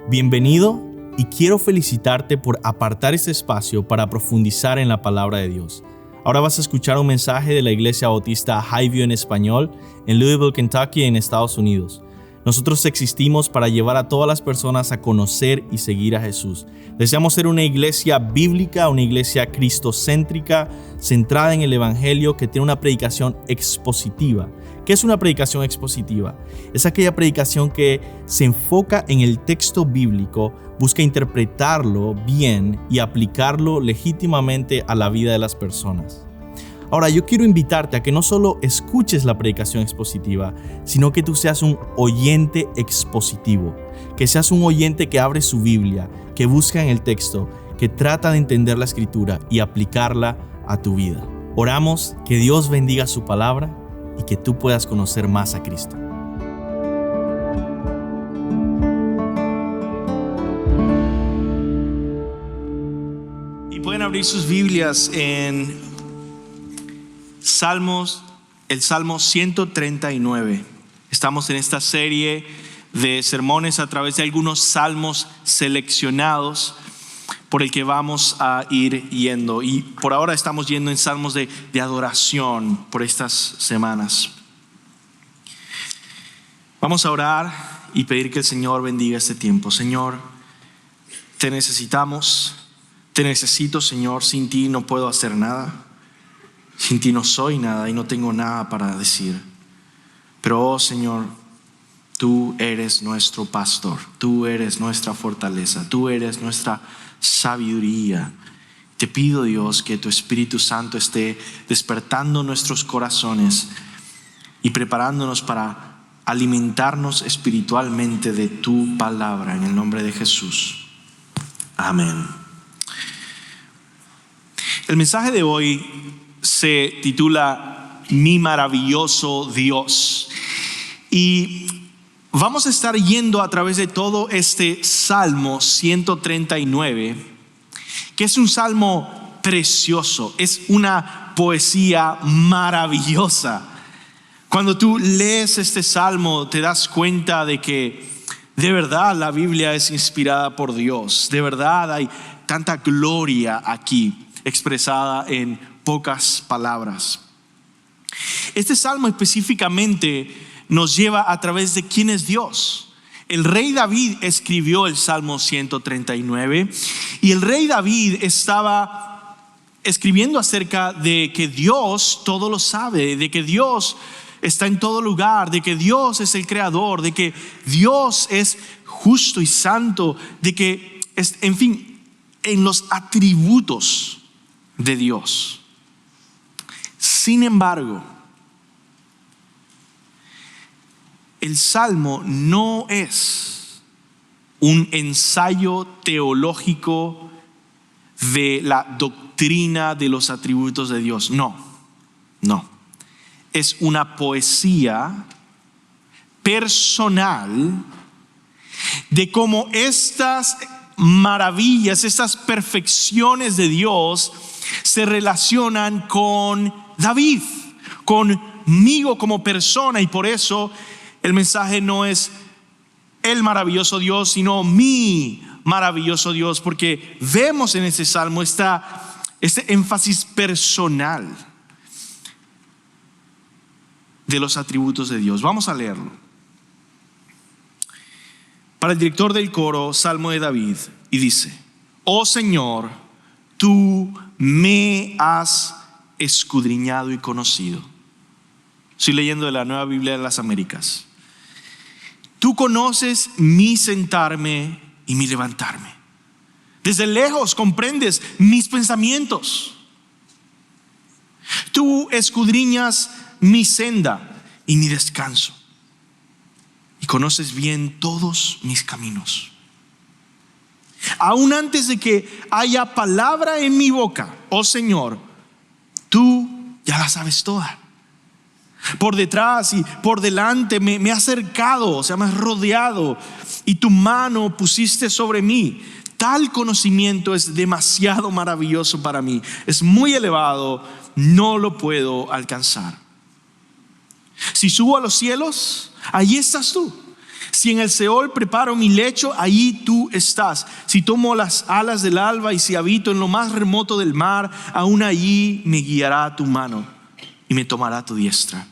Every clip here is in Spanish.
Bienvenido y quiero felicitarte por apartar este espacio para profundizar en la palabra de Dios. Ahora vas a escuchar un mensaje de la Iglesia Bautista Highview en español en Louisville, Kentucky, en Estados Unidos. Nosotros existimos para llevar a todas las personas a conocer y seguir a Jesús. Deseamos ser una iglesia bíblica, una iglesia cristocéntrica, centrada en el Evangelio, que tiene una predicación expositiva. ¿Qué es una predicación expositiva? Es aquella predicación que se enfoca en el texto bíblico, busca interpretarlo bien y aplicarlo legítimamente a la vida de las personas. Ahora, yo quiero invitarte a que no solo escuches la predicación expositiva, sino que tú seas un oyente expositivo, que seas un oyente que abre su Biblia, que busca en el texto, que trata de entender la Escritura y aplicarla a tu vida. Oramos que Dios bendiga su palabra y que tú puedas conocer más a Cristo. Y pueden abrir sus Biblias en el Salmo 139. Estamos en esta serie de sermones a través de algunos salmos seleccionados por el que vamos a ir yendo. Y por ahora estamos yendo en salmos de adoración por estas semanas. Vamos a orar y pedir que el Señor bendiga este tiempo. Señor, te necesitamos, te necesito, Señor. Sin ti no puedo hacer nada. Sin ti no soy nada y no tengo nada para decir. Pero, oh Señor, tú eres nuestro pastor, tú eres nuestra fortaleza, tú eres nuestra sabiduría. Te pido, Dios, que tu Espíritu Santo esté despertando nuestros corazones y preparándonos para alimentarnos espiritualmente de tu palabra, en el nombre de Jesús. Amén. El mensaje de hoy se titula Mi maravilloso Dios, y vamos a estar yendo a través de todo este Salmo 139, que es un salmo precioso, es una poesía maravillosa. Cuando tú lees este salmo te das cuenta de que de verdad la Biblia es inspirada por Dios, de verdad hay tanta gloria aquí expresada en pocas palabras. Este salmo específicamente nos lleva a través de quién es Dios. El rey David escribió el Salmo 139 y el rey David estaba escribiendo acerca de que Dios todo lo sabe, de que Dios está en todo lugar, de que Dios es el creador, de que Dios es justo y santo, de que en fin, en los atributos de Dios. Sin embargo, el Salmo no es un ensayo teológico de la doctrina de los atributos de Dios. No. Es una poesía personal de cómo estas maravillas, estas perfecciones de Dios se relacionan con David, conmigo como persona. Y por eso el mensaje no es el maravilloso Dios, sino mi maravilloso Dios, porque vemos en ese salmo este énfasis personal de los atributos de Dios. Vamos a leerlo. Para el director del coro, Salmo de David, y dice: Oh Señor, tú me has escudriñado y conocido. Estoy leyendo de la Nueva Biblia de las Américas. Tú conoces mi sentarme y mi levantarme. Desde lejos comprendes mis pensamientos. Tú escudriñas mi senda y mi descanso, y conoces bien todos mis caminos. Aún antes de que haya palabra en mi boca, oh Señor, tú ya la sabes toda. Por detrás y por delante me has cercado, o sea, me has rodeado, y tu mano pusiste sobre mí. Tal conocimiento es demasiado maravilloso para mí, es muy elevado, no lo puedo alcanzar. Si subo a los cielos, allí estás tú. Si en el Seol preparo mi lecho, ahí tú estás. Si tomo las alas del alba y si habito en lo más remoto del mar, aún allí me guiará tu mano y me tomará tu diestra.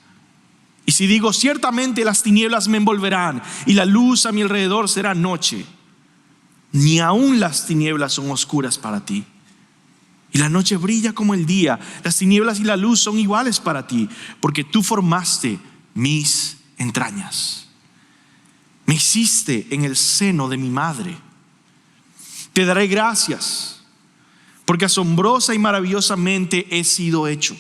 Y si digo, ciertamente las tinieblas me envolverán y la luz a mi alrededor será noche, ni aún las tinieblas son oscuras para ti. Y la noche brilla como el día. Las tinieblas y la luz son iguales para ti, porque tú formaste mis entrañas. Me hiciste en el seno de mi madre. Te daré gracias, porque asombrosa y maravillosamente he sido hecho.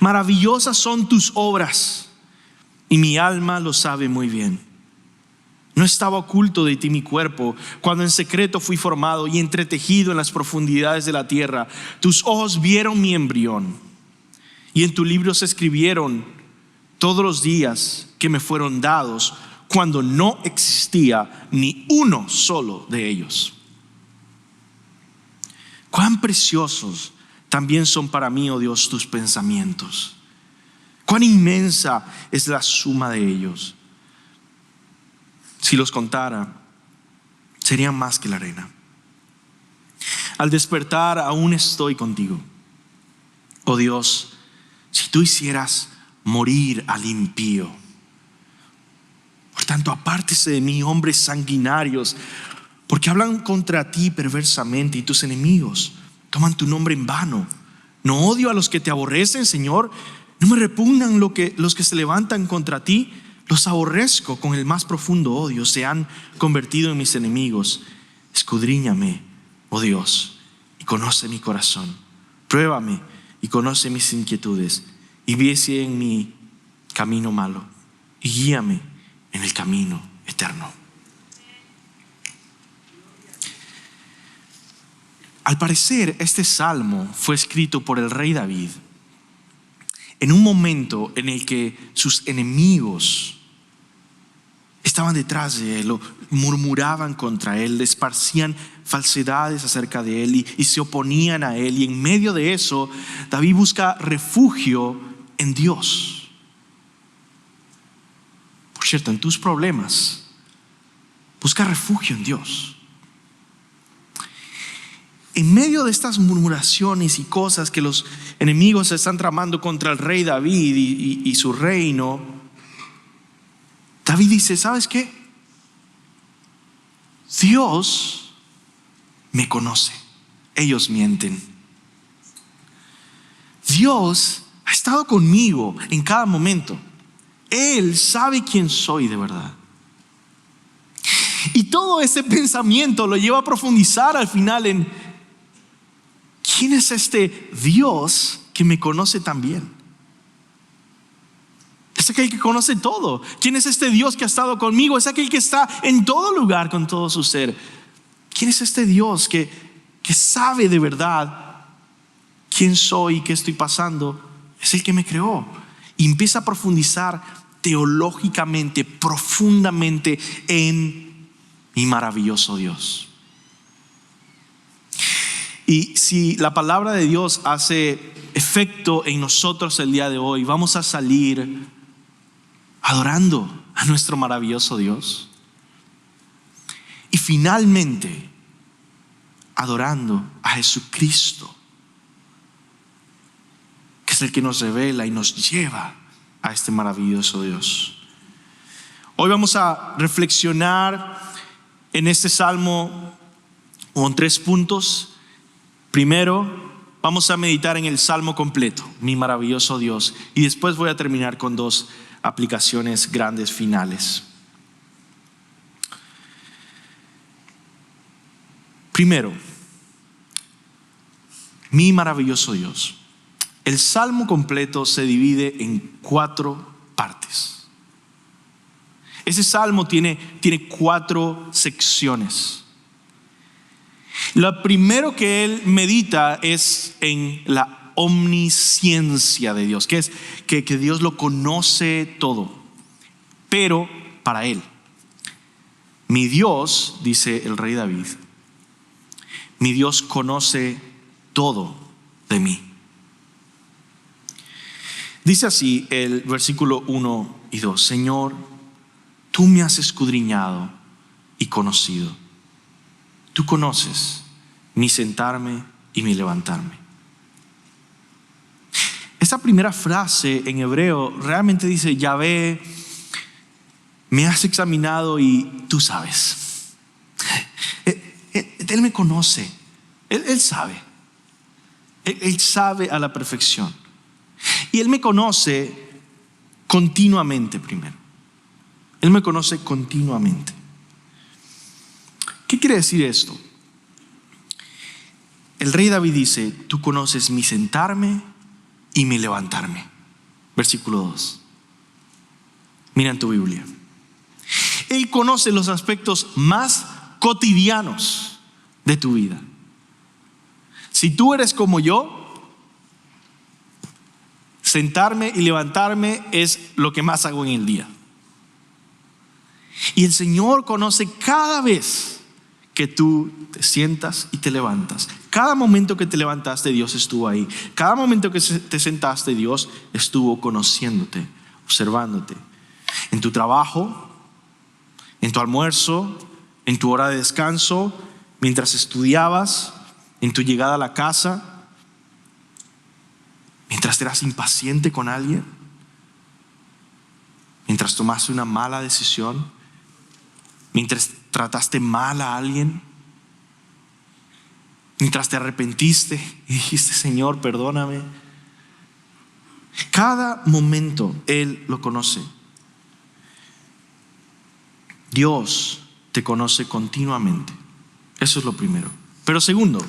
Maravillosas son tus obras, y mi alma lo sabe muy bien. No estaba oculto de ti mi cuerpo, cuando en secreto fui formado y entretejido en las profundidades de la tierra. Tus ojos vieron mi embrión, y en tu libro se escribieron todos los días que me fueron dados, cuando no existía ni uno solo de ellos. Cuán preciosos también son para mí, oh Dios, tus pensamientos. Cuán inmensa es la suma de ellos. Si los contara, serían más que la arena. Al despertar aún estoy contigo. Oh Dios, si tú hicieras morir al impío. Por tanto, apártese de mí, hombres sanguinarios, porque hablan contra ti perversamente, y tus enemigos toman tu nombre en vano. No odio a los que te aborrecen, Señor. No me repugnan los que se levantan contra ti. Los aborrezco con el más profundo odio. Se han convertido en mis enemigos. Escudriñame, oh Dios, y conoce mi corazón. Pruébame y conoce mis inquietudes, y ve si en mi camino malo, y guíame en el camino eterno. Al parecer, este salmo fue escrito por el rey David en un momento en el que sus enemigos estaban detrás de él, murmuraban contra él, le esparcían falsedades acerca de él y se oponían a él. Y en medio de eso, David busca refugio en Dios. Por cierto, en tus problemas, busca refugio en Dios. En medio de estas murmuraciones y cosas que los enemigos están tramando contra el rey David y su reino, David dice, ¿sabes qué? Dios me conoce. Ellos mienten. Dios ha estado conmigo en cada momento. Él sabe quién soy de verdad. Y todo ese pensamiento lo lleva a profundizar al final en ¿quién es este Dios que me conoce tan bien? Es aquel que conoce todo. ¿Quién es este Dios que ha estado conmigo? Es aquel que está en todo lugar con todo su ser. ¿Quién es este Dios que sabe de verdad quién soy y qué estoy pasando? Es el que me creó. Y empieza a profundizar teológicamente, profundamente en mi maravilloso Dios. Y si la palabra de Dios hace efecto en nosotros el día de hoy, vamos a salir adorando a nuestro maravilloso Dios. Y finalmente, adorando a Jesucristo, que es el que nos revela y nos lleva a este maravilloso Dios. Hoy vamos a reflexionar en este salmo con 3 puntos. Primero, vamos a meditar en el salmo completo, mi maravilloso Dios. Y después voy a terminar con 2 aplicaciones grandes finales. Primero, mi maravilloso Dios. El salmo completo se divide en 4 partes. Ese salmo tiene 4 secciones. Lo primero que él medita es en la omnisciencia de Dios, que es que Dios lo conoce todo, pero para él. Mi Dios, dice el rey David, mi Dios conoce todo de mí. Dice así el versículo 1 y 2: Señor, tú me has escudriñado y conocido. Tú conoces mi sentarme y mi levantarme. Esa primera frase en hebreo realmente dice: Yahvé, me has examinado y tú sabes. Él me conoce, Él sabe. Él sabe a la perfección. Y Él me conoce continuamente primero. Él me conoce continuamente. ¿Qué quiere decir esto? El rey David dice: tú conoces mi sentarme y mi levantarme. Versículo 2. Mira en tu Biblia. Él conoce los aspectos más cotidianos de tu vida. Si tú eres como yo, sentarme y levantarme es lo que más hago en el día. Y el Señor conoce cada vez que tú te sientas y te levantas. Cada momento que te levantaste, Dios estuvo ahí. Cada momento que te sentaste, Dios estuvo conociéndote, observándote. En tu trabajo, en tu almuerzo, en tu hora de descanso, mientras estudiabas, en tu llegada a la casa, mientras eras impaciente con alguien, mientras tomaste una mala decisión, mientras trataste mal a alguien, mientras te arrepentiste y dijiste: Señor, perdóname. Cada momento Él lo conoce. Dios te conoce continuamente. Eso es lo primero. Pero segundo,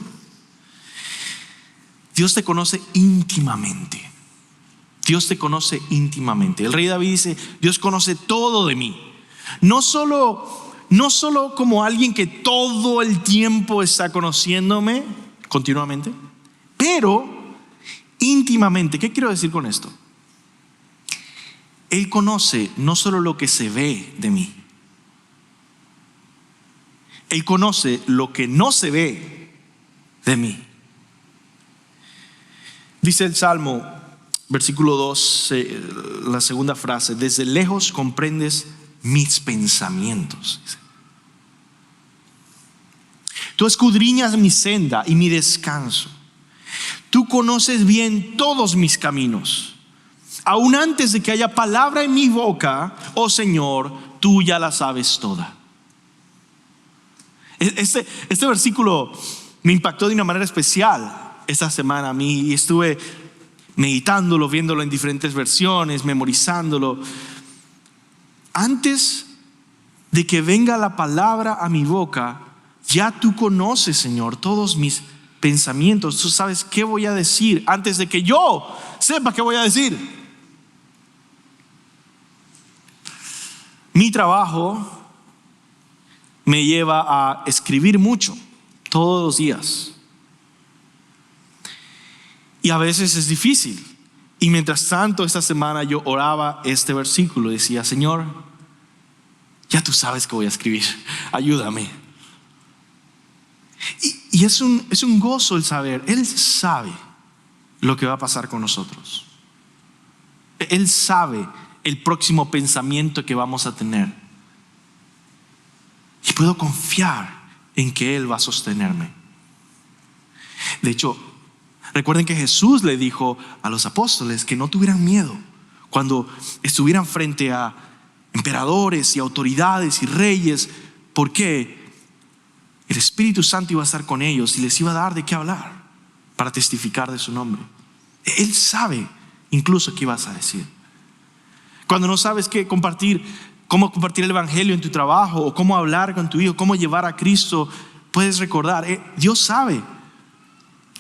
Dios te conoce íntimamente. Dios te conoce íntimamente. El rey David dice: Dios conoce todo de mí. No solo como alguien que todo el tiempo está conociéndome continuamente, pero íntimamente. ¿Qué quiero decir con esto? Él conoce no solo lo que se ve de mí, Él conoce lo que no se ve de mí. Dice el Salmo, versículo 2, la segunda frase: desde lejos comprendes mis pensamientos. Tú escudriñas mi senda y mi descanso. Tú conoces bien todos mis caminos. Aún antes de que haya palabra en mi boca, oh Señor, tú ya la sabes toda. Este versículo me impactó de una manera especial esta semana a mí, y estuve meditándolo, viéndolo en diferentes versiones, memorizándolo. Antes de que venga la palabra a mi boca, ya tú conoces, Señor, todos mis pensamientos. Tú sabes qué voy a decir antes de que yo sepa qué voy a decir. Mi trabajo me lleva a escribir mucho, todos los días. Y a veces es difícil. Y mientras tanto, esta semana yo oraba este versículo y decía: Señor, ya tú sabes que voy a escribir, ayúdame. Y es un gozo el saber. Él sabe lo que va a pasar con nosotros. Él sabe el próximo pensamiento que vamos a tener. Y puedo confiar en que Él va a sostenerme. De hecho, recuerden que Jesús le dijo a los apóstoles que no tuvieran miedo cuando estuvieran frente a emperadores y autoridades y reyes. ¿Por qué? El Espíritu Santo iba a estar con ellos y les iba a dar de qué hablar para testificar de su nombre. Él sabe incluso qué vas a decir. Cuando no sabes qué compartir, cómo compartir el evangelio en tu trabajo, o cómo hablar con tu hijo, cómo llevar a Cristo, puedes recordar, Dios sabe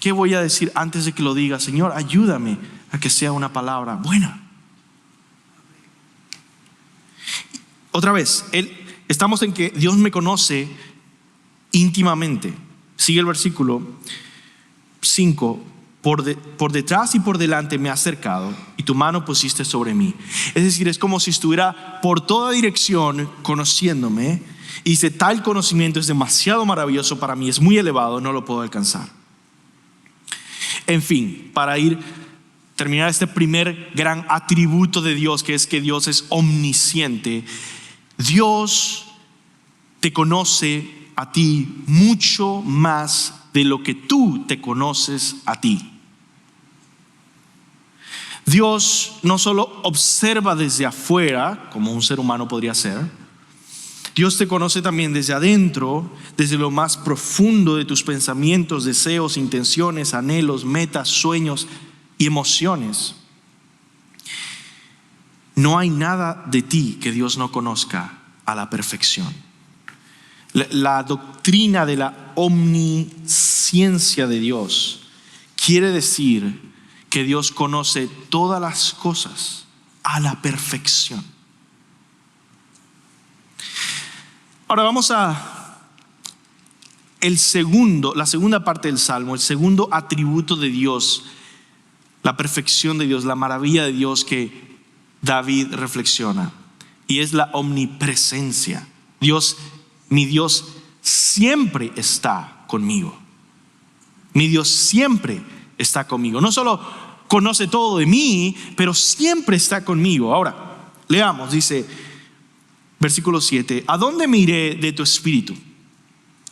qué voy a decir antes de que lo diga. Señor, ayúdame a que sea una palabra buena. Otra vez, estamos en que Dios me conoce íntimamente. Sigue el versículo 5: por detrás y por delante me has cercado y tu mano pusiste sobre mí. Es decir, es como si estuviera por toda dirección conociéndome. Y dice: tal conocimiento es demasiado maravilloso para mí, es muy elevado, no lo puedo alcanzar. En fin, para terminar este primer gran atributo de Dios, que es que Dios es omnisciente. Dios te conoce a ti mucho más de lo que tú te conoces a ti. Dios no solo observa desde afuera, como un ser humano podría hacer. Dios te conoce también desde adentro, desde lo más profundo de tus pensamientos, deseos, intenciones, anhelos, metas, sueños y emociones. No hay nada de ti que Dios no conozca a la perfección. La doctrina de la omnisciencia de Dios quiere decir que Dios conoce todas las cosas a la perfección. Ahora vamos a la segunda parte del Salmo, el segundo atributo de Dios, la perfección de Dios, la maravilla de Dios que David reflexiona, y es la omnipresencia. Mi Dios siempre está conmigo. Mi Dios siempre está conmigo. No solo conoce todo de mí, pero siempre está conmigo. Ahora, leamos, dice versículo 7, ¿a dónde me iré de tu espíritu?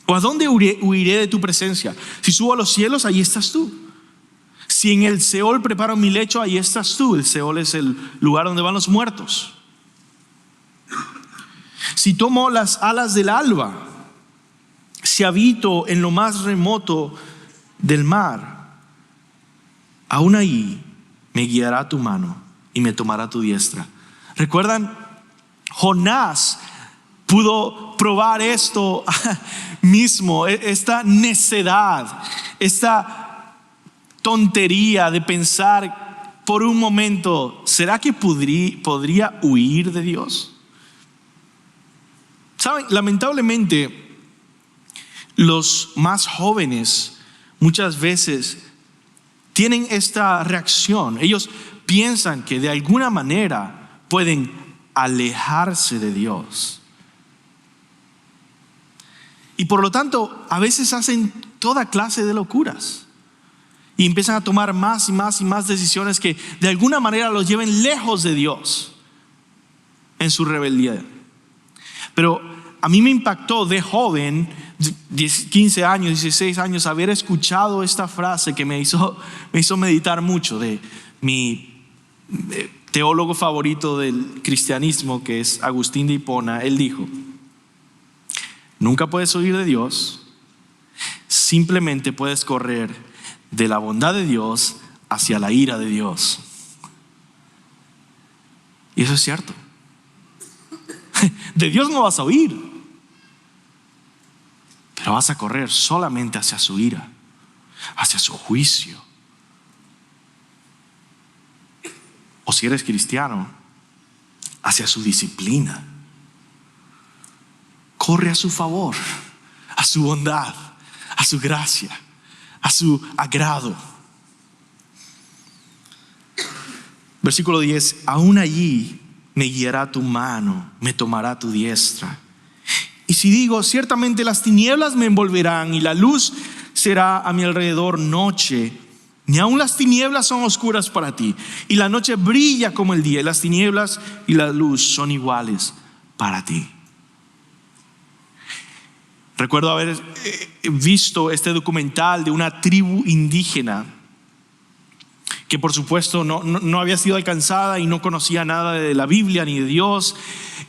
¿O a dónde huiré de tu presencia? Si subo a los cielos, ahí estás tú. Si en el Seol preparo mi lecho, ahí estás tú. El Seol es el lugar donde van los muertos. Si tomo las alas del alba, si habito en lo más remoto del mar, aún ahí me guiará tu mano y me tomará tu diestra. ¿Recuerdan? Jonás pudo probar esto mismo, esta necedad, esta tontería de pensar por un momento, ¿será que podría huir de Dios? Saben, lamentablemente los más jóvenes muchas veces tienen esta reacción. Ellos piensan que de alguna manera pueden alejarse de Dios. Y por lo tanto, a veces hacen toda clase de locuras. Y empiezan a tomar más y más y más decisiones que de alguna manera los lleven lejos de Dios en su rebeldía. Pero a mí me impactó de joven, 15 años, 16 años, haber escuchado esta frase que me hizo meditar mucho, de mi teólogo favorito del cristianismo, que es Agustín de Hipona. Él dijo: nunca puedes huir de Dios, simplemente puedes correr de la bondad de Dios hacia la ira de Dios. Y eso es cierto. De Dios no vas a huir, pero vas a correr solamente hacia su ira, hacia su juicio. O si eres cristiano, hacia su disciplina. Corre a su favor, a su bondad, a su gracia, a su agrado. Versículo 10, aún allí me guiará tu mano, me tomará tu diestra. Y si digo, ciertamente las tinieblas me envolverán y la luz será a mi alrededor noche, ni aun las tinieblas son oscuras para ti, y la noche brilla como el día, y las tinieblas y la luz son iguales para ti. Recuerdo haber visto este documental de una tribu indígena que por supuesto no había sido alcanzada y no conocía nada de la Biblia ni de Dios,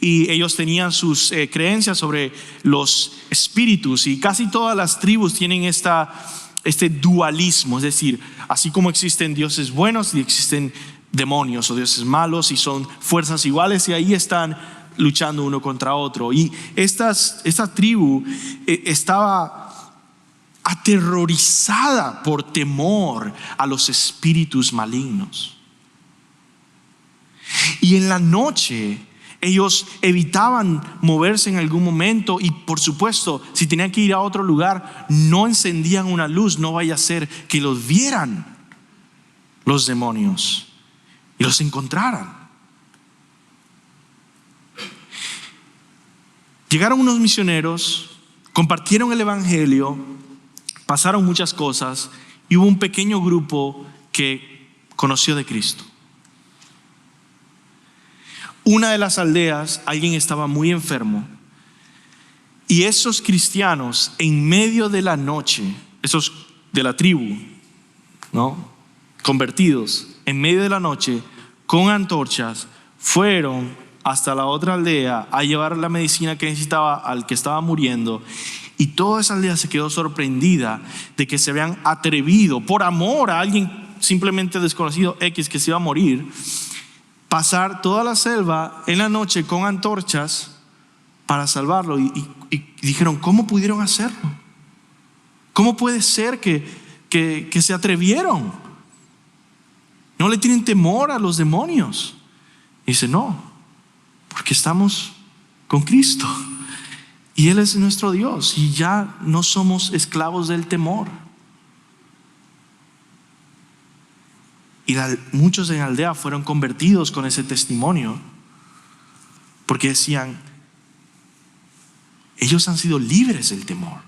y ellos tenían sus creencias sobre los espíritus, y casi todas las tribus tienen este dualismo, es decir, así como existen dioses buenos y existen demonios o dioses malos, y son fuerzas iguales, y ahí están luchando uno contra otro. Y esta tribu estaba aterrorizada por temor a los espíritus malignos. Y en la noche ellos evitaban moverse en algún momento, y por supuesto, si tenían que ir a otro lugar, no encendían una luz, no vaya a ser que los vieran los demonios y los encontraran. Llegaron unos misioneros, compartieron el evangelio, pasaron muchas cosas y hubo un pequeño grupo que conoció de Cristo. una de las aldeas, alguien estaba muy enfermo. Y esos cristianos en medio de la noche, esos de la tribu, ¿no?, convertidos, en medio de la noche, con antorchas, fueron hasta la otra aldea a llevar la medicina que necesitaba al que estaba muriendo. Y toda esa aldea se quedó sorprendida de que se habían atrevido, por amor a alguien simplemente desconocido X que se iba a morir, pasar toda la selva en la noche con antorchas para salvarlo. Y dijeron, ¿cómo pudieron hacerlo? ¿Cómo puede ser que se atrevieron? ¿No le tienen temor a los demonios? Y dice, no, porque estamos con Cristo y Él es nuestro Dios y ya no somos esclavos del temor. Y muchos en la aldea fueron convertidos con ese testimonio, porque decían, ellos han sido libres del temor.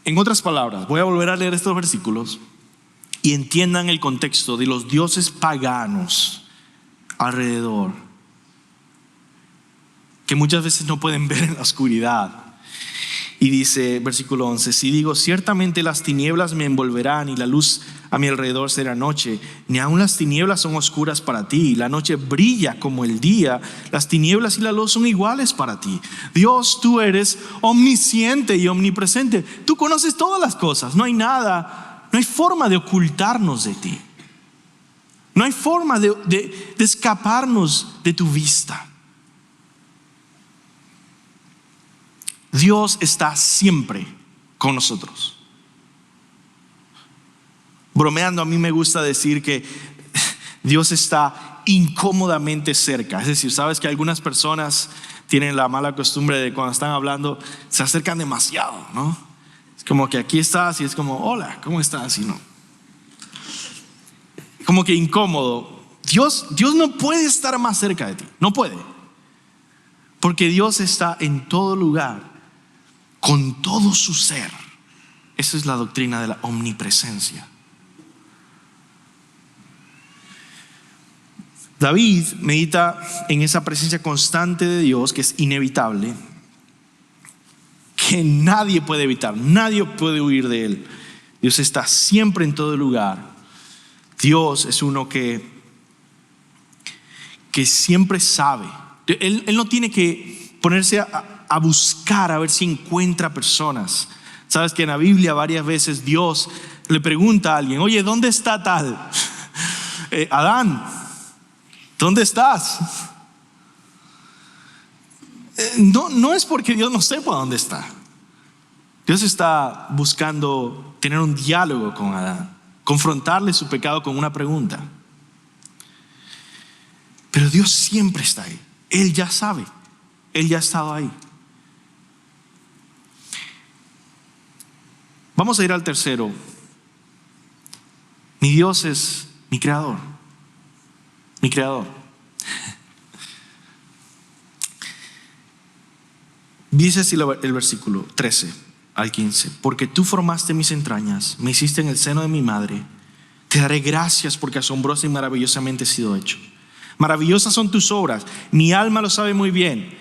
En otras palabras, voy a volver a leer estos versículos y entiendan el contexto de los dioses paganos alrededor, que muchas veces no pueden ver en la oscuridad. Y dice, versículo 11, si digo, ciertamente las tinieblas me envolverán y la luz a mi alrededor será noche, ni aun las tinieblas son oscuras para ti, la noche brilla como el día, las tinieblas y la luz son iguales para ti. Dios, tú eres omnisciente y omnipresente, tú conoces todas las cosas, no hay nada, no hay forma de ocultarnos de ti, no hay forma de escaparnos de tu vista. Dios está siempre con nosotros. Bromeando, a mí me gusta decir que Dios está incómodamente cerca. Es decir, sabes que algunas personas tienen la mala costumbre de cuando están hablando se acercan demasiado, ¿no? Es como que aquí estás y es como, hola, ¿cómo estás? Y no, como que incómodo. Dios no puede estar más cerca de ti, no puede, porque Dios está en todo lugar, con todo su ser. Esa es la doctrina de la omnipresencia. David medita en esa presencia constante de Dios que es inevitable, que nadie puede evitar, nadie puede huir de Él. Dios está siempre en todo lugar. Dios es uno que siempre sabe. Él no tiene que ponerse a buscar a ver si encuentra personas. Sabes que en la Biblia varias veces Dios le pregunta a alguien, oye, ¿dónde está tal? Adán, ¿dónde estás? No es porque Dios no sepa dónde está. Dios está buscando tener un diálogo con Adán, confrontarle su pecado con una pregunta. Pero Dios siempre está ahí. Él ya sabe, Él ya ha estado ahí. Vamos a ir al tercero. Mi Dios es mi creador. Mi creador. Dice así el versículo 13 al 15. Porque tú formaste mis entrañas, me hiciste en el seno de mi madre. Te daré gracias porque asombrosa y maravillosamente he sido hecho. Maravillosas son tus obras, mi alma lo sabe muy bien.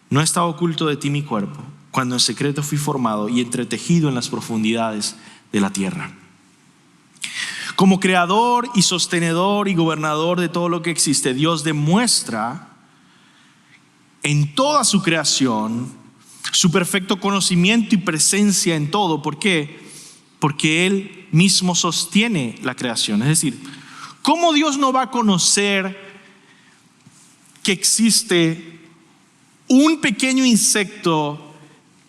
No está oculto de ti mi cuerpo, cuando en secreto fui formado y entretejido en las profundidades de la tierra. Como creador y sostenedor y gobernador de todo lo que existe, Dios demuestra en toda su creación su perfecto conocimiento y presencia en todo. ¿Por qué? Porque Él mismo sostiene la creación. Es decir, ¿cómo Dios no va a conocer que existe un pequeño insecto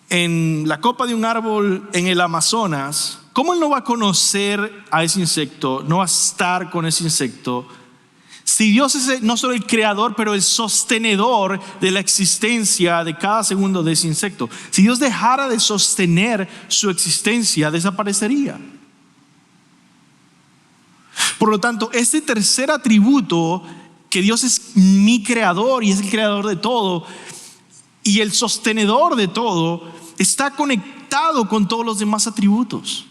en la copa de un árbol en el Amazonas? ¿Cómo Él no va a conocer a ese insecto? No va a estar con ese insecto. Si Dios es no solo el creador, pero el sostenedor de la existencia de cada segundo de ese insecto. Si Dios dejara de sostener su existencia, desaparecería. Por lo tanto, este tercer atributo, que Dios es mi creador y es el creador de todo y el sostenedor de todo, está conectado con todos los demás atributos.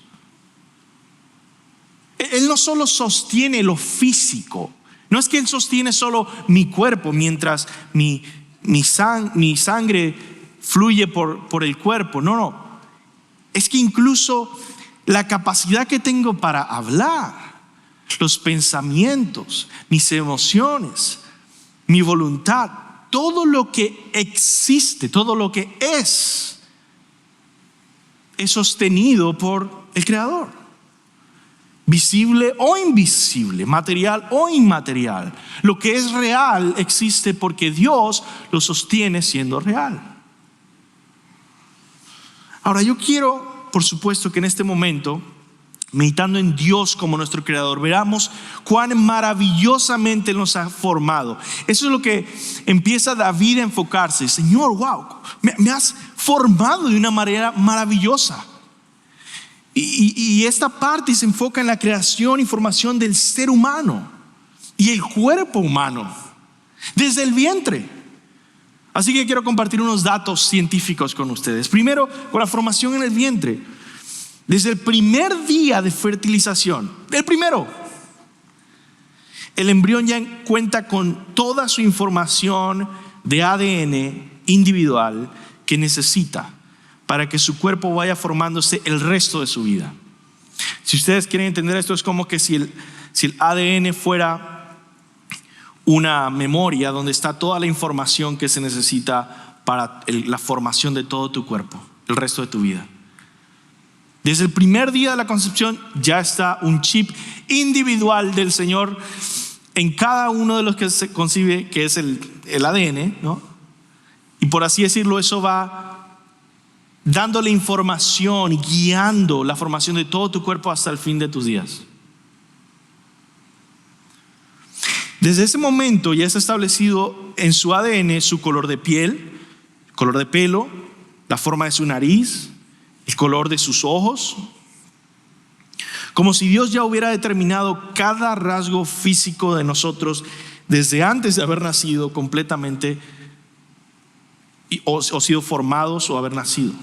Él no solo sostiene lo físico, No es que Él sostiene solo mi cuerpo mientras mi sangre fluye por el cuerpo. No. Es que incluso la capacidad que tengo para hablar, los pensamientos, mis emociones, mi voluntad, todo lo que existe, todo lo que es sostenido por el Creador. Visible o invisible, material o inmaterial. Lo que es real existe porque Dios lo sostiene siendo real. Ahora yo quiero, por supuesto, que en este momento, meditando en Dios como nuestro Creador, veamos cuán maravillosamente nos ha formado. Eso es lo que empieza David a enfocarse. Señor, wow, me has formado de una manera maravillosa. Y esta parte se enfoca en la creación y formación del ser humano y el cuerpo humano desde el vientre. Así que quiero compartir unos datos científicos con ustedes. Primero, con la formación en el vientre. Desde el primer día de fertilización, el embrión ya cuenta con toda su información de ADN individual que necesita para que su cuerpo vaya formándose el resto de su vida. Si ustedes quieren entender esto, es como que si el ADN fuera una memoria donde está toda la información que se necesita para la formación de todo tu cuerpo, el resto de tu vida. Desde el primer día de la concepción ya está un chip individual del Señor en cada uno de los que se concibe, que es el ADN, ¿no? Y por así decirlo, eso va dándole información, guiando la formación de todo tu cuerpo hasta el fin de tus días. Desde ese momento ya está establecido en su ADN su color de piel, color de pelo, la forma de su nariz, el color de sus ojos, como si Dios ya hubiera determinado cada rasgo físico de nosotros desde antes de haber nacido completamente o sido formados o haber nacido.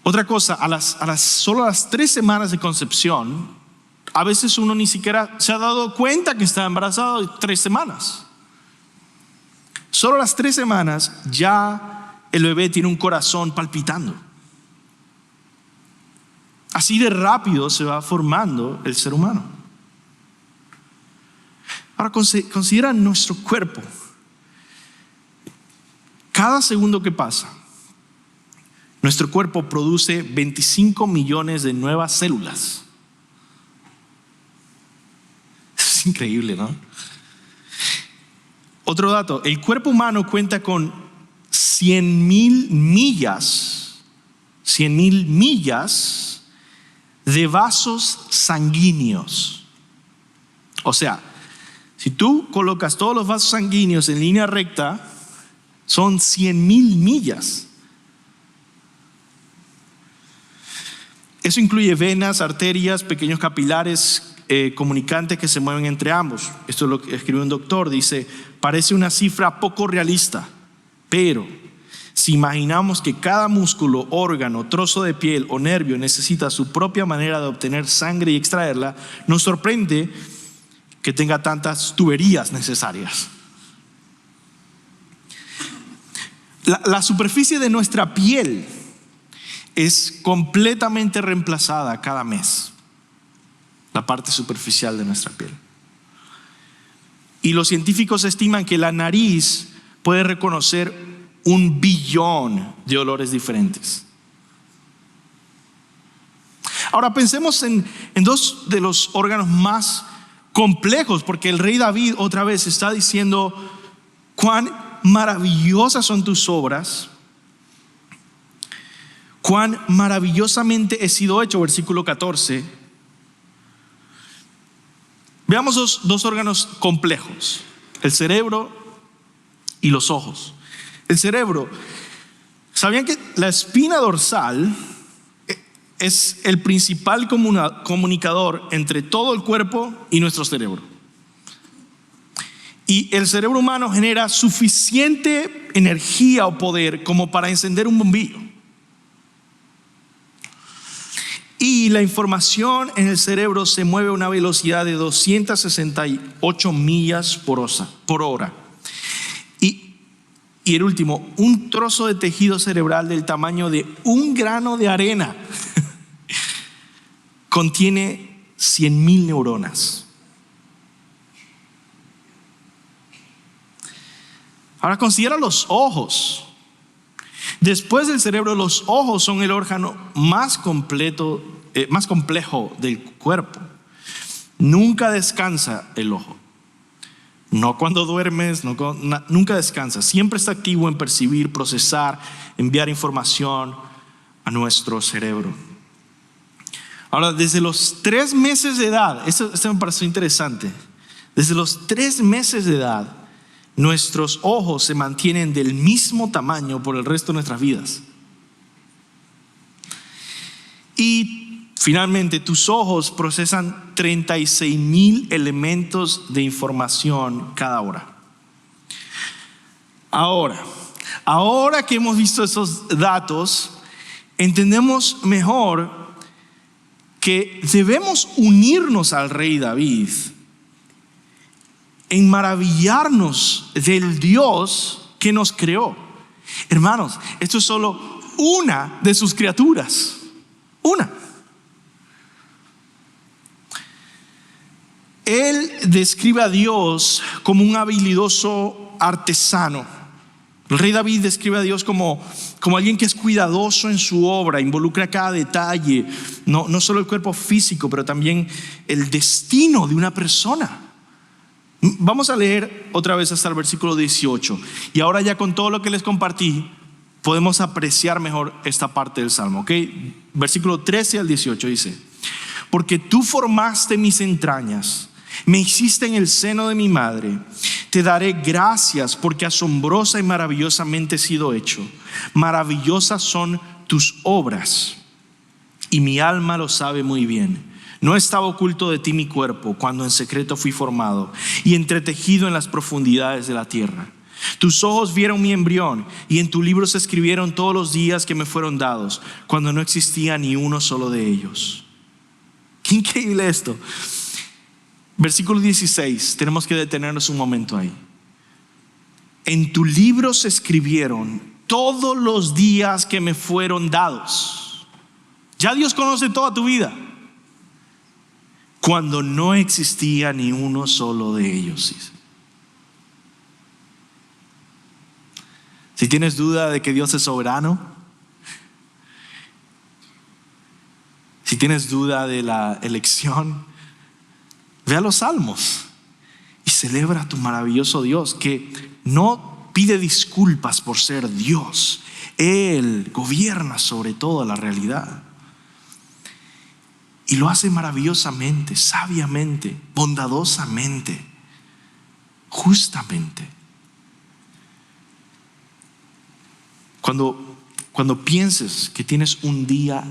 Otra cosa, solo a las 3 semanas de concepción, a veces uno ni siquiera se ha dado cuenta que está embarazado de 3 semanas. Solo a las 3 semanas ya el bebé tiene un corazón palpitando. Así de rápido se va formando el ser humano. Ahora considera nuestro cuerpo. Cada segundo que pasa, nuestro cuerpo produce 25 millones de nuevas células. Es increíble, ¿no? Otro dato, el cuerpo humano cuenta con 100,000 millas de vasos sanguíneos. O sea, si tú colocas todos los vasos sanguíneos en línea recta, son 100,000 millas. Eso incluye venas, arterias, pequeños capilares, comunicantes que se mueven entre ambos. Esto es lo que escribió un doctor. Dice, parece una cifra poco realista, pero si imaginamos que cada músculo, órgano, trozo de piel o nervio necesita su propia manera de obtener sangre y extraerla, nos sorprende que tenga tantas tuberías necesarias. La superficie de nuestra piel es completamente reemplazada cada mes. La parte superficial de nuestra piel. Y los científicos estiman que la nariz puede reconocer 1 billón de olores diferentes. Ahora pensemos en 2 de los órganos más complejos, porque el rey David otra vez está diciendo cuán maravillosas son tus obras, cuán maravillosamente he sido hecho. Versículo 14. Veamos dos órganos complejos, el cerebro y los ojos. El cerebro, ¿sabían que la espina dorsal es el principal comunicador entre todo el cuerpo y nuestro cerebro? Y el cerebro humano genera suficiente energía o poder como para encender un bombillo. Y la información en el cerebro se mueve a una velocidad de 268 millas por hora. Y el último, un trozo de tejido cerebral del tamaño de un grano de arena contiene 100,000 neuronas. Ahora considera los ojos. Después del cerebro, los ojos son el órgano más complejo del cuerpo. Nunca descansa el ojo. No cuando duermes, nunca descansa. Siempre está activo en percibir, procesar, enviar información a nuestro cerebro. Ahora, desde los 3 meses de edad, esto me pareció interesante. Desde los 3 meses de edad, nuestros ojos se mantienen del mismo tamaño por el resto de nuestras vidas. Y finalmente, tus ojos procesan 36,000 elementos de información cada hora. Ahora que hemos visto esos datos, entendemos mejor que debemos unirnos al rey David en maravillarnos del Dios que nos creó. Hermanos, esto es solo una de sus criaturas. Una. Él describe a Dios como un habilidoso artesano. El rey David describe a Dios como alguien que es cuidadoso en su obra, involucra cada detalle, no solo el cuerpo físico, pero también el destino de una persona. Vamos a leer otra vez hasta el versículo 18. Y ahora ya con todo lo que les compartí, podemos apreciar mejor esta parte del Salmo, ¿ok? Versículo 13 al 18 dice: porque tú formaste mis entrañas, me hiciste en el seno de mi madre. Te daré gracias porque asombrosa y maravillosamente he sido hecho. Maravillosas son tus obras y mi alma lo sabe muy bien. No estaba oculto de ti mi cuerpo cuando en secreto fui formado y entretejido en las profundidades de la tierra. Tus ojos vieron mi embrión y en tu libro se escribieron todos los días que me fueron dados, cuando no existía ni uno solo de ellos. Qué increíble esto. Versículo 16, tenemos que detenernos un momento ahí. En tu libro se escribieron todos los días que me fueron dados. Ya Dios conoce toda tu vida. Cuando no existía ni uno solo de ellos. Si tienes duda de que Dios es soberano, si tienes duda de la elección, ve a los salmos y celebra a tu maravilloso Dios que no pide disculpas por ser Dios. Él gobierna sobre toda la realidad y lo hace maravillosamente, sabiamente, bondadosamente, justamente. Cuando pienses que tienes un día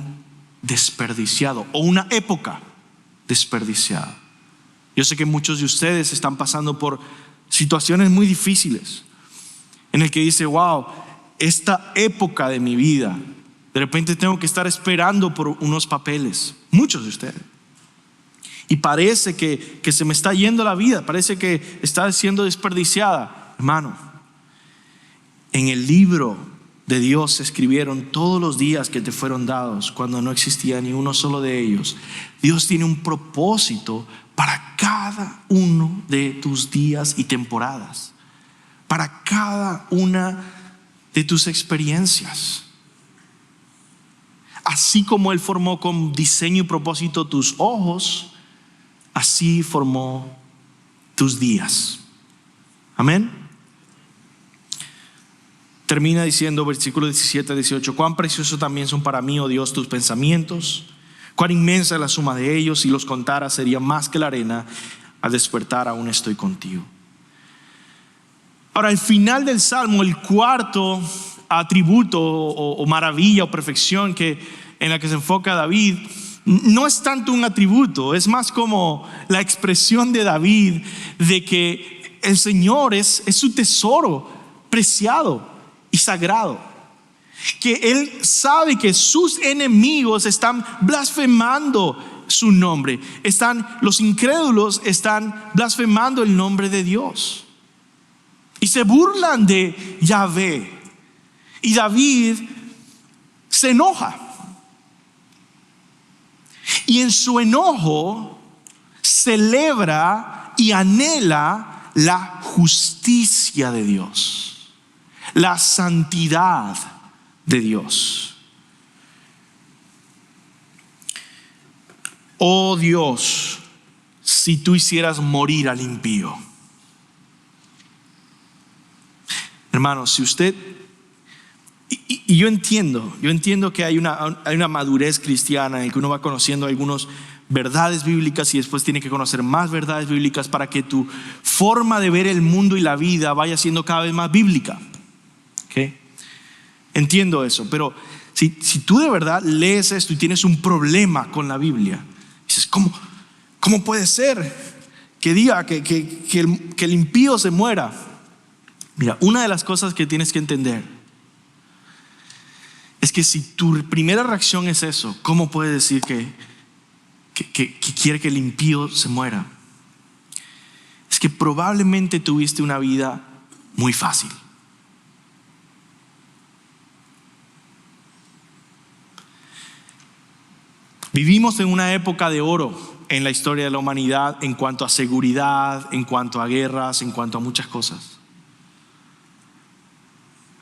desperdiciado o una época desperdiciada, yo sé que muchos de ustedes están pasando por situaciones muy difíciles en el que dice: wow, esta época de mi vida, de repente tengo que estar esperando por unos papeles. Muchos de ustedes. Y parece que se me está yendo la vida, parece que está siendo desperdiciada. Hermano, en el libro de Dios se escribieron todos los días que te fueron dados cuando no existía ni uno solo de ellos. Dios tiene un propósito para cada uno de tus días y temporadas, para cada una de tus experiencias. Así como Él formó con diseño y propósito tus ojos, así formó tus días. Amén. Termina diciendo, versículo 17 a 18: cuán preciosos también son para mí, oh Dios, tus pensamientos. Cuán inmensa es la suma de ellos, si los contara sería más que la arena. Al despertar aún estoy contigo. Ahora, al final del Salmo, el cuarto atributo o maravilla o perfección en la que se enfoca David, no es tanto un atributo, es más como la expresión de David de que el Señor es su tesoro preciado y sagrado. que Él sabe que sus enemigos están blasfemando su nombre. Los incrédulos están blasfemando el nombre de Dios. Y se burlan de Yahvé. Y David se enoja. Y en su enojo celebra y anhela la justicia de Dios, la santidad de Dios. Oh Dios, si tú hicieras morir al impío. Hermanos, si usted, y yo entiendo que hay una madurez cristiana en que uno va conociendo algunas verdades bíblicas y después tiene que conocer más verdades bíblicas para que tu forma de ver el mundo y la vida vaya siendo cada vez más bíblica. ¿Okay? Entiendo eso, pero si tú de verdad lees esto y tienes un problema con la Biblia, dices, ¿cómo puede ser que diga que el impío se muera? Mira, una de las cosas que tienes que entender es que si tu primera reacción es eso, ¿cómo puedes decir que quiere que el impío se muera? Es que probablemente tuviste una vida muy fácil. Vivimos en una época de oro en la historia de la humanidad en cuanto a seguridad, en cuanto a guerras, en cuanto a muchas cosas.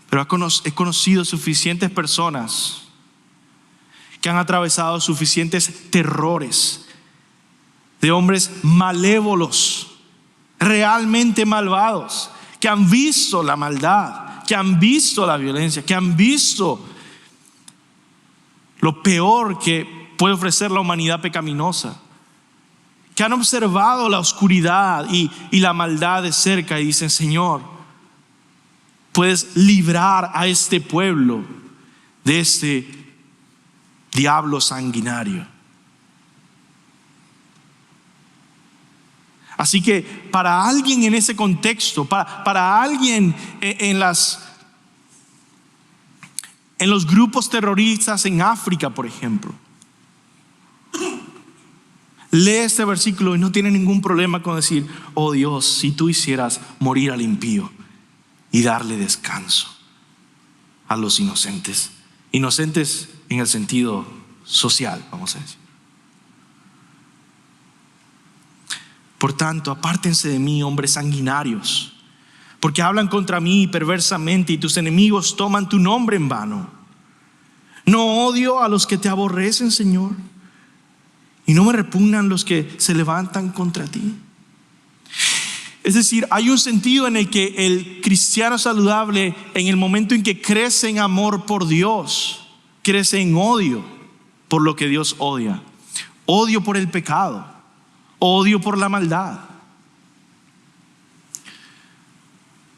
Pero he conocido suficientes personas que han atravesado suficientes terrores de hombres malévolos, realmente malvados, que han visto la maldad, que han visto la violencia, que han visto lo peor que puede ofrecer la humanidad pecaminosa, que han observado la oscuridad y la maldad de cerca y dicen, Señor, puedes librar a este pueblo de este diablo sanguinario. Así que para alguien en ese contexto, para alguien en los grupos terroristas en África, por ejemplo, lee este versículo y no tiene ningún problema con decir, oh Dios, si tú hicieras morir al impío y darle descanso a los inocentes. Inocentes en el sentido social, vamos a decir. Por tanto, apártense de mí, hombres sanguinarios, porque hablan contra mí perversamente y tus enemigos toman tu nombre en vano. No odio a los que te aborrecen, Señor, y no me repugnan los que se levantan contra ti. Es decir, hay un sentido en el que el cristiano saludable, en el momento en que crece en amor por Dios, crece en odio por lo que Dios odia. Odio por el pecado, odio por la maldad.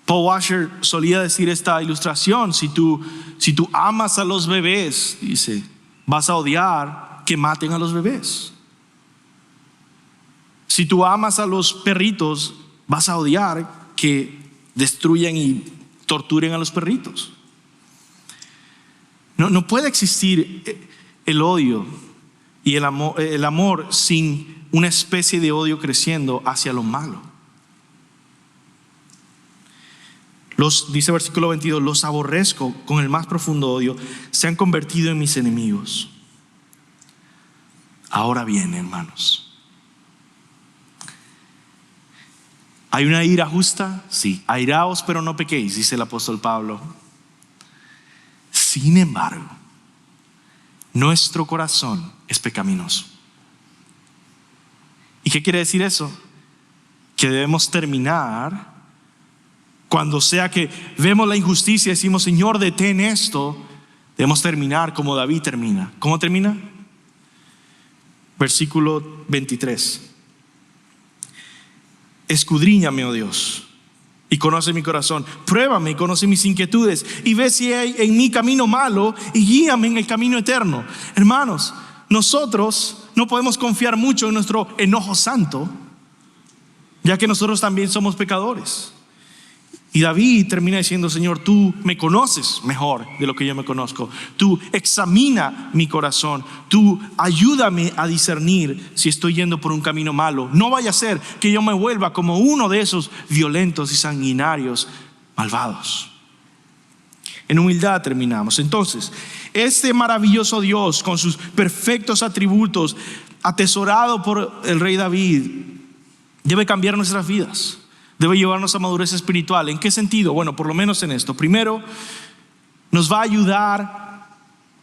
Paul Washer solía decir esta ilustración: si tú amas a los bebés, dice, vas a odiar que maten a los bebés. Si tú amas a los perritos, vas a odiar que destruyan y torturen a los perritos. No puede existir el odio y el amor sin una especie de odio creciendo hacia lo malo. Dice versículo 22, los aborrezco con el más profundo odio, se han convertido en mis enemigos. Ahora bien, hermanos, ¿hay una ira justa? Sí. Airaos, pero no pequéis, dice el apóstol Pablo. Sin embargo, nuestro corazón es pecaminoso. ¿Y qué quiere decir eso? Que debemos terminar, cuando sea que vemos la injusticia y decimos, Señor, detén esto, debemos terminar como David termina. ¿Cómo termina? Versículo 23. Escudriñame, oh Dios, y conoce mi corazón. Pruébame y conoce mis inquietudes, y ve si hay en mí camino malo, y guíame en el camino eterno. Hermanos, nosotros no podemos confiar mucho en nuestro enojo santo, ya que nosotros también somos pecadores. Y David termina diciendo: Señor, tú me conoces mejor de lo que yo me conozco. Tú examina mi corazón. Tú ayúdame a discernir si estoy yendo por un camino malo. No vaya a ser que yo me vuelva como uno de esos violentos y sanguinarios malvados. En humildad terminamos. Entonces, este maravilloso Dios con sus perfectos atributos, atesorado por el rey David, debe cambiar nuestras vidas. Debe llevarnos a madurez espiritual. ¿En qué sentido? Bueno, por lo menos en esto. Primero, nos va a ayudar a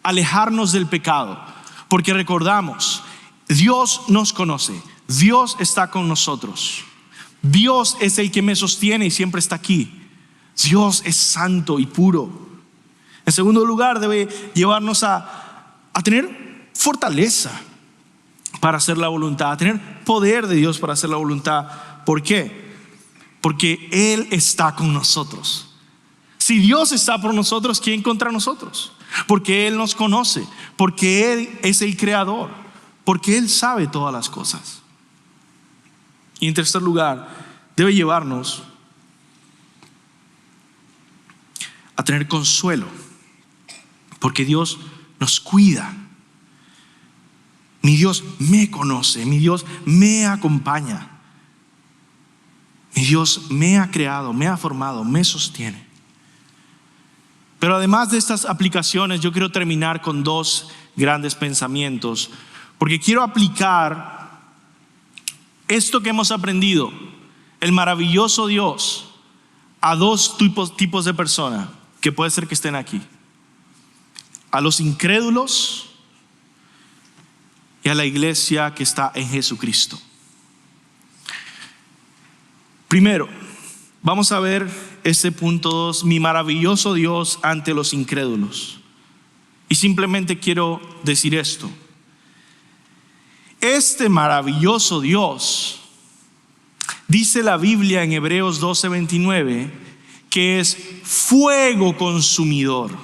alejarnos del pecado. Porque recordamos, Dios nos conoce. Dios está con nosotros. Dios es el que me sostiene y siempre está aquí. Dios es santo y puro. En segundo lugar, debe llevarnos a tener fortaleza para hacer la voluntad, a tener poder de Dios para hacer la voluntad. ¿Por qué? Porque Él está con nosotros. Si Dios está por nosotros, ¿quién contra nosotros? Porque Él nos conoce, porque Él es el creador, porque Él sabe todas las cosas. Y en tercer lugar, debe llevarnos a tener consuelo, porque Dios nos cuida. Mi Dios me conoce, mi Dios me acompaña. Mi Dios me ha creado, me ha formado, me sostiene. Pero además de estas aplicaciones, yo quiero terminar con dos grandes pensamientos, porque quiero aplicar esto que hemos aprendido, el maravilloso Dios, a dos tipos de personas que puede ser que estén aquí: a los incrédulos y a la iglesia que está en Jesucristo. Primero, vamos a ver este punto 2, mi maravilloso Dios ante los incrédulos. Y simplemente quiero decir esto: este maravilloso Dios, dice la Biblia en Hebreos 12:29, que es fuego consumidor.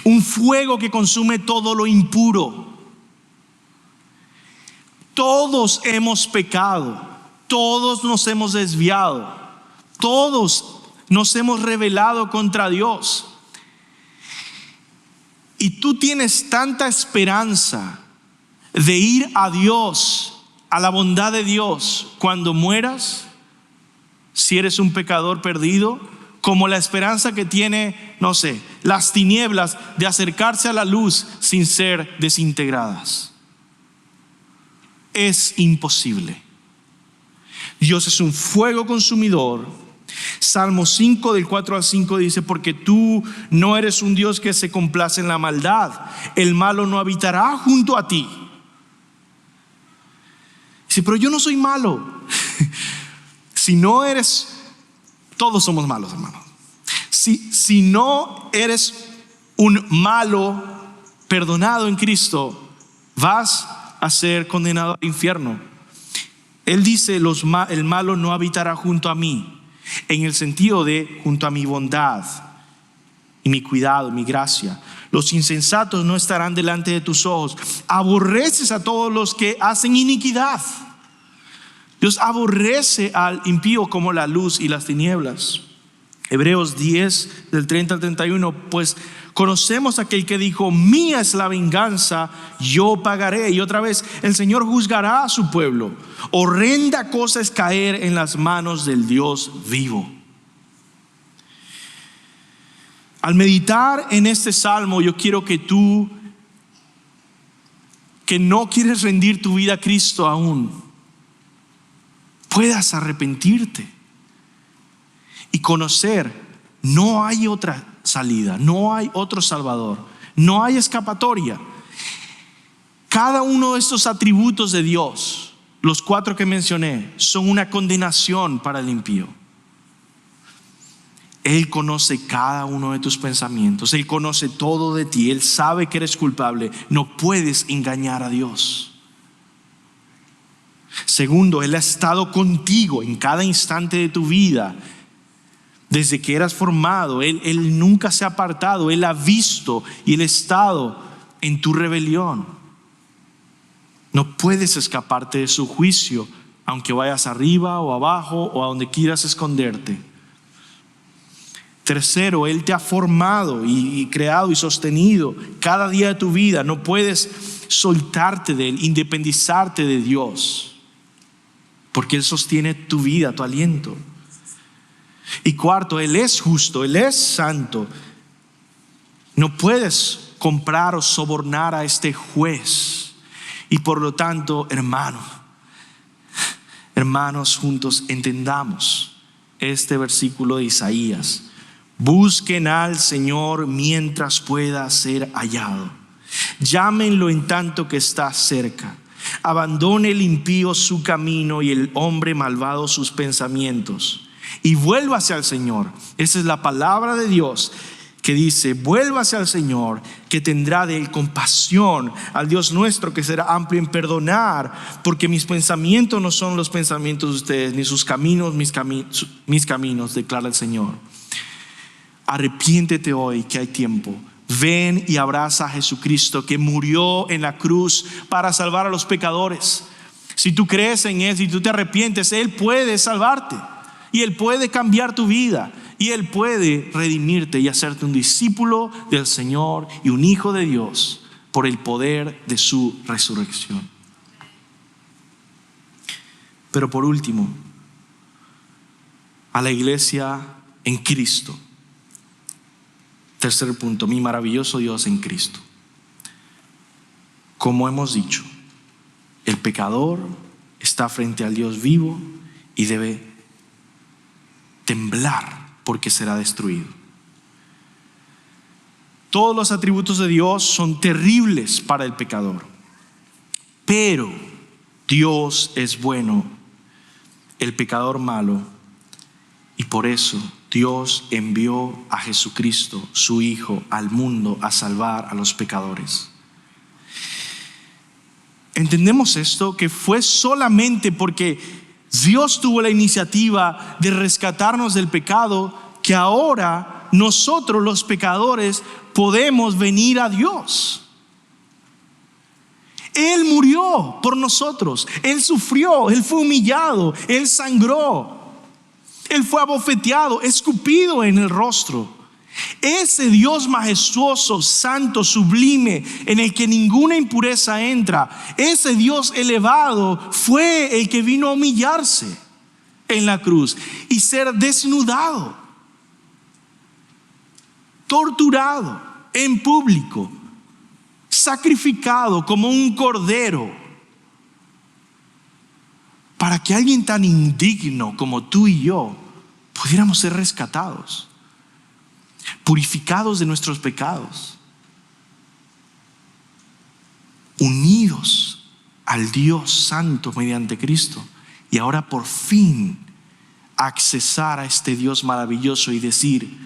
Un fuego que consume todo lo impuro. Todos hemos pecado. Todos nos hemos desviado. Todos nos hemos rebelado contra Dios. Y tú tienes tanta esperanza de ir a Dios, a la bondad de Dios, cuando mueras, si eres un pecador perdido, como la esperanza que tiene, no sé, las tinieblas de acercarse a la luz sin ser desintegradas. Es imposible. Dios es un fuego consumidor. Salmo 5 del 4 al 5 dice: porque tú no eres un Dios que se complace en la maldad, el malo no habitará junto a ti. Dice: pero yo no soy malo. Si no eres, todos somos malos, hermano. Si no eres un malo perdonado en Cristo, vas a ser condenado al infierno. Él dice: el malo no habitará junto a mí, en el sentido de junto a mi bondad y mi cuidado, mi gracia. Los insensatos no estarán delante de tus ojos. Aborreces a todos los que hacen iniquidad. Dios aborrece al impío como la luz y las tinieblas. Hebreos 10 del 30 al 31, pues conocemos a aquel que dijo: mía es la venganza, yo pagaré. Y otra vez, el Señor juzgará a su pueblo. Horrenda cosa es caer en las manos del Dios vivo. Al meditar en este salmo, yo quiero que tú, que no quieres rendir tu vida a Cristo aún, puedas arrepentirte y conocer: no hay otra salida, no hay otro Salvador, no hay escapatoria. Cada uno de estos atributos de Dios, los 4 que mencioné, son una condenación para el impío. Él conoce cada uno de tus pensamientos, Él conoce todo de ti, Él sabe que eres culpable. No puedes engañar a Dios. Segundo, Él ha estado contigo en cada instante de tu vida. Desde que eras formado, Él nunca se ha apartado. Él ha visto y Él ha estado en tu rebelión. No puedes escaparte de su juicio aunque vayas arriba o abajo o a donde quieras esconderte. Tercero, Él te ha formado y creado y sostenido cada día de tu vida. No puedes soltarte de Él, independizarte de Dios, porque Él sostiene tu vida, tu aliento. Y cuarto, Él es justo, Él es santo. No puedes comprar o sobornar a este juez. Y por lo tanto, hermanos, juntos entendamos este versículo de Isaías. Busquen al Señor mientras pueda ser hallado. Llámenlo en tanto que está cerca. Abandone el impío su camino y el hombre malvado sus pensamientos. Y vuélvase al Señor. Esa es la palabra de Dios que dice: vuélvase al Señor, que tendrá de él compasión, al Dios nuestro, que será amplio en perdonar, porque mis pensamientos no son los pensamientos de ustedes, ni sus caminos mis caminos, declara el Señor. Arrepiéntete hoy, que hay tiempo. Ven y abraza a Jesucristo, que murió en la cruz para salvar a los pecadores. Si tú crees en Él, si tú te arrepientes, Él puede salvarte y Él puede cambiar tu vida. Y Él puede redimirte y hacerte un discípulo del Señor y un hijo de Dios por el poder de su resurrección. Pero por último, a la iglesia en Cristo. Tercer punto, mi maravilloso Dios en Cristo. Como hemos dicho, el pecador está frente al Dios vivo y debe temblar porque será destruido. Todos los atributos de Dios son terribles para el pecador, pero Dios es bueno, el pecador malo, y por eso Dios envió a Jesucristo, su Hijo, al mundo a salvar a los pecadores. ¿Entendemos esto? Que fue solamente porque Dios tuvo la iniciativa de rescatarnos del pecado, que ahora nosotros los pecadores podemos venir a Dios. Él murió por nosotros, Él sufrió, Él fue humillado, Él sangró, Él fue abofeteado, escupido en el rostro. Ese Dios majestuoso, santo, sublime, en el que ninguna impureza entra, ese Dios elevado fue el que vino a humillarse en la cruz y ser desnudado, torturado en público, sacrificado como un cordero, para que alguien tan indigno como tú y yo pudiéramos ser rescatados, purificados de nuestros pecados, unidos al Dios santo mediante Cristo, y ahora por fin accesar a este Dios maravilloso y decir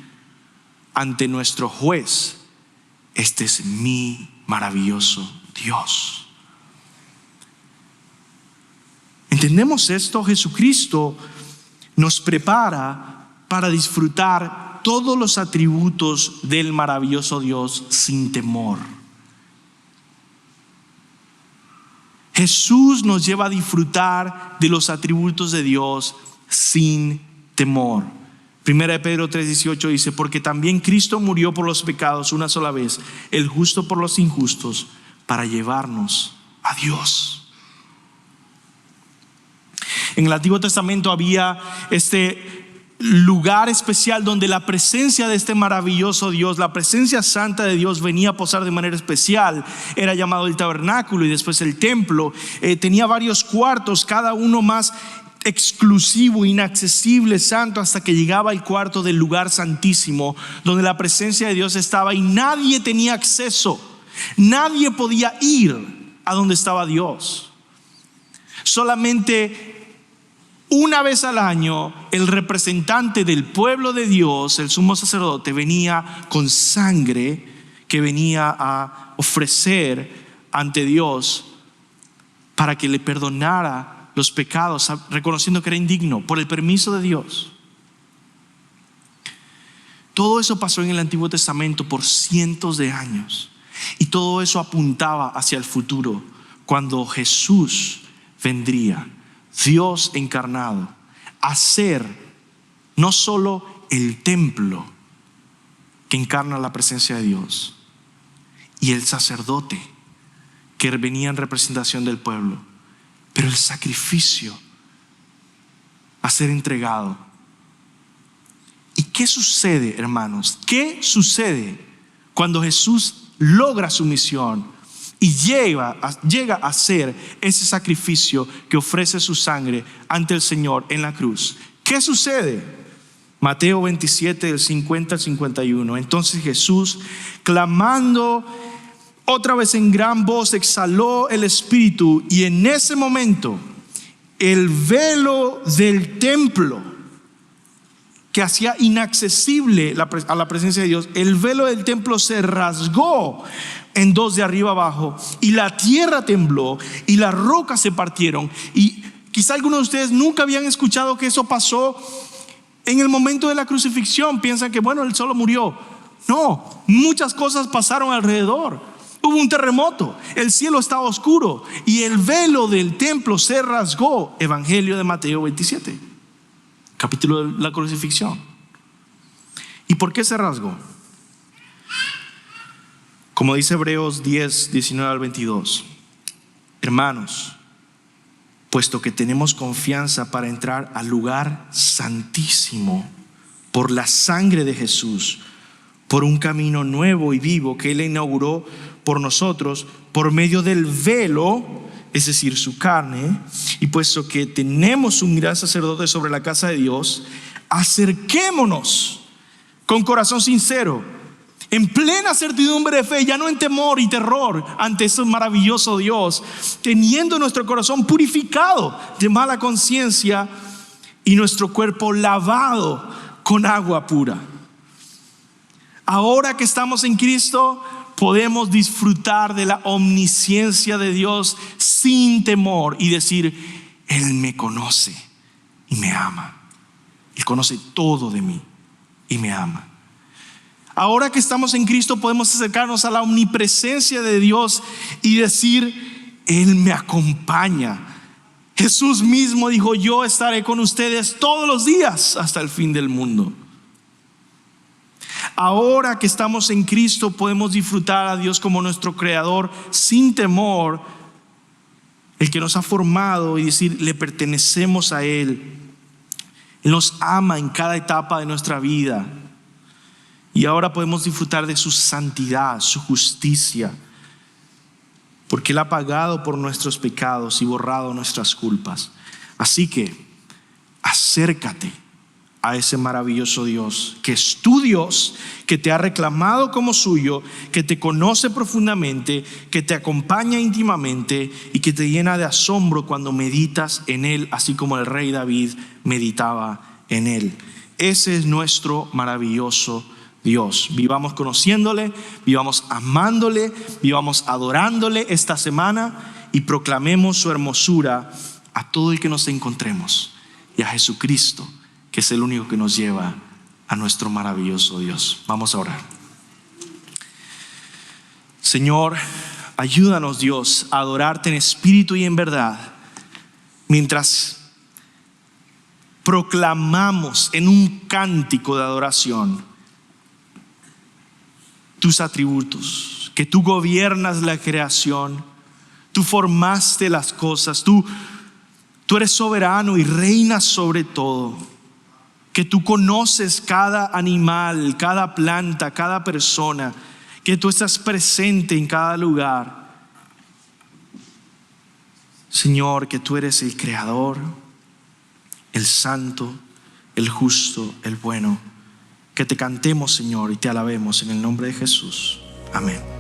ante nuestro juez: este es mi maravilloso Dios. ¿Entendemos esto? Jesucristo nos prepara para disfrutar todos los atributos del maravilloso Dios sin temor. Jesús nos lleva a disfrutar de los atributos de Dios sin temor. Primera de Pedro 3:18 dice: porque también Cristo murió por los pecados una sola vez, el justo por los injustos, para llevarnos a Dios. En el Antiguo Testamento había este lugar especial donde la presencia de este maravilloso Dios, la presencia santa de Dios, venía a posar de manera especial. Era llamado el tabernáculo y después el templo. Tenía varios cuartos, cada uno más exclusivo, inaccesible, santo, hasta que llegaba el cuarto del lugar santísimo, donde la presencia de Dios estaba y nadie tenía acceso. Nadie podía ir a donde estaba Dios. Solamente una vez al año el representante del pueblo de Dios, el sumo sacerdote, venía con sangre que venía a ofrecer ante Dios para que le perdonara los pecados, reconociendo que era indigno por el permiso de Dios. Todo eso pasó en el Antiguo Testamento por cientos de años, y todo eso apuntaba hacia el futuro, cuando Jesús vendría. Dios encarnado, a ser no solo el templo que encarna la presencia de Dios y el sacerdote que venía en representación del pueblo, pero el sacrificio a ser entregado. ¿Y qué sucede, hermanos? ¿Qué sucede cuando Jesús logra su misión y llega a hacer ese sacrificio que ofrece su sangre ante el Señor en la cruz? ¿Qué sucede? Mateo 27, del 50 al 51. Entonces Jesús, clamando otra vez en gran voz, exhaló el espíritu, y en ese momento el velo del templo que hacía inaccesible a la presencia de Dios, el velo del templo se rasgó en dos de arriba abajo, y la tierra tembló y las rocas se partieron. Y quizá algunos de ustedes nunca habían escuchado que eso pasó en el momento de la crucifixión. Piensan que bueno, él solo murió. No, muchas cosas pasaron alrededor. Hubo un terremoto, el cielo estaba oscuro y el velo del templo se rasgó. Evangelio de Mateo 27, capítulo de la crucifixión. ¿Y por qué se rasgó? Como dice Hebreos 10, 19 al 22. Hermanos, puesto que tenemos confianza para entrar al lugar santísimo por la sangre de Jesús, por un camino nuevo y vivo que Él inauguró por nosotros por medio del velo, es decir, su carne, y puesto que tenemos un gran sacerdote sobre la casa de Dios, acerquémonos con corazón sincero, en plena certidumbre de fe, ya no en temor y terror ante ese maravilloso Dios, teniendo nuestro corazón purificado de mala conciencia y nuestro cuerpo lavado con agua pura. Ahora que estamos en Cristo, podemos disfrutar de la omnisciencia de Dios sin temor y decir: Él me conoce y me ama. Él conoce todo de mí y me ama. Ahora que estamos en Cristo, podemos acercarnos a la omnipresencia de Dios y decir: Él me acompaña. Jesús mismo dijo: yo estaré con ustedes todos los días hasta el fin del mundo. Ahora que estamos en Cristo, podemos disfrutar a Dios como nuestro creador sin temor, el que nos ha formado, y decir: le pertenecemos a Él. Él nos ama en cada etapa de nuestra vida. Y ahora podemos disfrutar de su santidad, su justicia, porque Él ha pagado por nuestros pecados y borrado nuestras culpas. Así que acércate a ese maravilloso Dios, que es tu Dios, que te ha reclamado como suyo, que te conoce profundamente, que te acompaña íntimamente y que te llena de asombro cuando meditas en Él, así como el rey David meditaba en Él. Ese es nuestro maravilloso Dios. Vivamos conociéndole, vivamos amándole, vivamos adorándole esta semana y proclamemos su hermosura a todo el que nos encontremos, y a Jesucristo, que es el único que nos lleva a nuestro maravilloso Dios. Vamos a orar. Señor, ayúdanos, Dios, a adorarte en espíritu y en verdad, mientras proclamamos en un cántico de adoración tus atributos, que tú gobiernas la creación, tú formaste las cosas, tú eres soberano y reinas sobre todo, que tú conoces cada animal, cada planta, cada persona, que tú estás presente en cada lugar. Señor, que tú eres el creador, el santo, el justo, el bueno. Que te cantemos, Señor, y te alabemos en el nombre de Jesús. Amén.